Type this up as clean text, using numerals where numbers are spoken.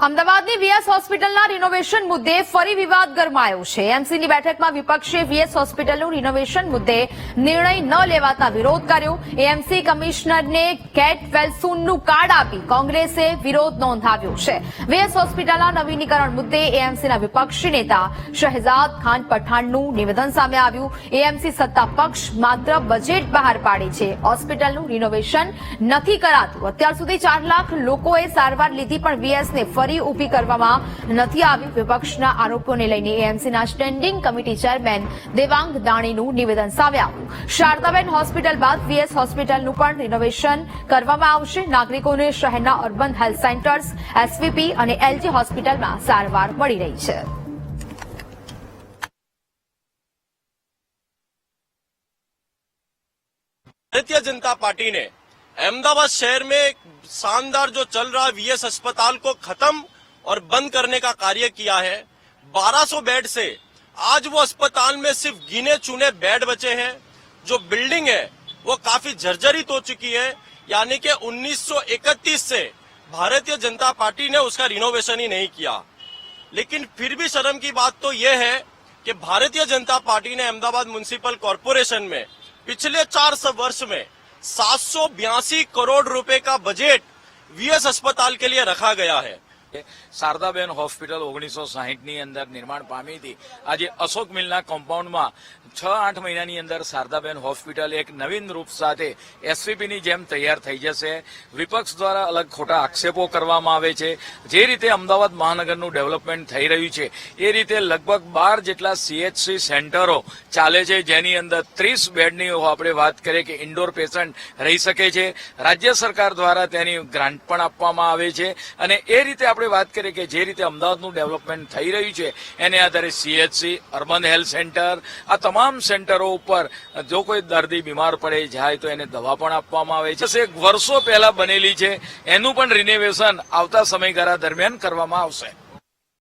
અમદાવાદની વીએસ હોસ્પિટલના રિનોવેશન મુદ્દે ફરી વિવાદ ગરમાયો છે। એમસીની બેઠકમાં વિપક્ષે વીએસ હોસ્પિટલનું રિનોવેશન મુદ્દે નિર્ણય ન લેવાતા વિરોધ કર્યો। એએમસી કમિશનરને ગેટ વેલ સૂનનું કાર્ડ આપી કોંગ્રેસે વિરોધ નોંધાવ્યો છે। વીએસ હોસ્પિટલના નવીનીકરણ મુદ્દે એએમસીના વિપક્ષી નેતા શહેજાદ ખાન પઠાણનું નિવેદન સામે આવ્યું। એએમસી સત્તા પક્ષ માત્ર બજેટ બહાર પાડે છે, હોસ્પિટલનું રિનોવેશન નથી કરાતું। અત્યાર સુધી 4 લાખ લોકોએ સારવાર લીધી પણ વીએસને ફરી ઉભી કરવામાં નથી આવી। વિપક્ષના આરોપોને લઈને એએમસીના સ્ટેન્ડિંગ કમિટી ચેરમેન દેવાંગ દાણીનું નિવેદન સામે આવ્યું। શારદાબેન હોસ્પિટલ બાદ વીએસ હોસ્પિટલનું પણ રિનોવેશન કરવામાં આવશે। નાગરિકોને શહેરના અર્બન હેલ્થ સેન્ટર્સ, એસવીપી અને એલજી હોસ્પિટલમાં સારવાર મળી રહી છે। भारतीय जनता पार्टी ने अहमदाबाद शहर में शानदार जो चल रहा वीएस अस्पताल को खत्म और बंद करने का कार्य किया है। 1200 बेड से आज वो अस्पताल में सिर्फ गिने चुने बेड बचे हैं। जो बिल्डिंग है वो काफी जर्जरित हो चुकी है, यानी कि 1931 से भारतीय जनता पार्टी ने उसका रिनोवेशन ही नहीं किया। लेकिन फिर भी शर्म की बात तो यह है कि भारतीय जनता पार्टी ने अहमदाबाद म्युनिसिपल कॉरपोरेशन में पिछले 4 वर्ष में 782 करोड़ रुपए का बजट वीएस अस्पताल के लिए रखा गया है। शारदाबेन होस्पिटल 1960 ની અંદર નિર્માણ પામી હતી। આજે અશોક મિલના કમ્પાઉન્ડમાં 6-8 મહિનાની અંદર શારદાબેન હોસ્પિટલ એક નવીન રૂપ સાથે એસવીપીની જેમ તૈયાર થઈ જશે। વિપક્ષ દ્વારા અલગ ખોટા આક્ષેપો કરવામાં આવે છે। જે રીતે અમદાવાદ મહાનગરનું ડેવલપમેન્ટ થઈ રહ્યું છે એ રીતે લગભગ 12 જેટલા સીએચસી સેન્ટરો ચાલે છે, જેની અંદર 30 બેડની આપણે વાત કરીએ કે ઇન્ડોર પેશન્ટ રહી શકે છે। રાજ્ય સરકાર દ્વારા તેની ગ્રાન્ટ પણ આપવામાં આવે છે અને એ રીતે આપણે વાત કરીએ કે જે રીતે અમદાવાદનું ડેવલપમેન્ટ થઈ રહ્યું છે એને આધારે સીએચસી, અર્બન હેલ્થ સેન્ટર, આ તમામ સેન્ટરો ઉપર જો કોઈ દર્દી બીમાર પડે જાય તો એને દવા પણ આપવામાં આવે છે। વર્ષો પહેલા બનેલી છે, એનું પણ રિનોવેશન આવતા સમયગાળા દરમિયાન કરવામાં આવશે।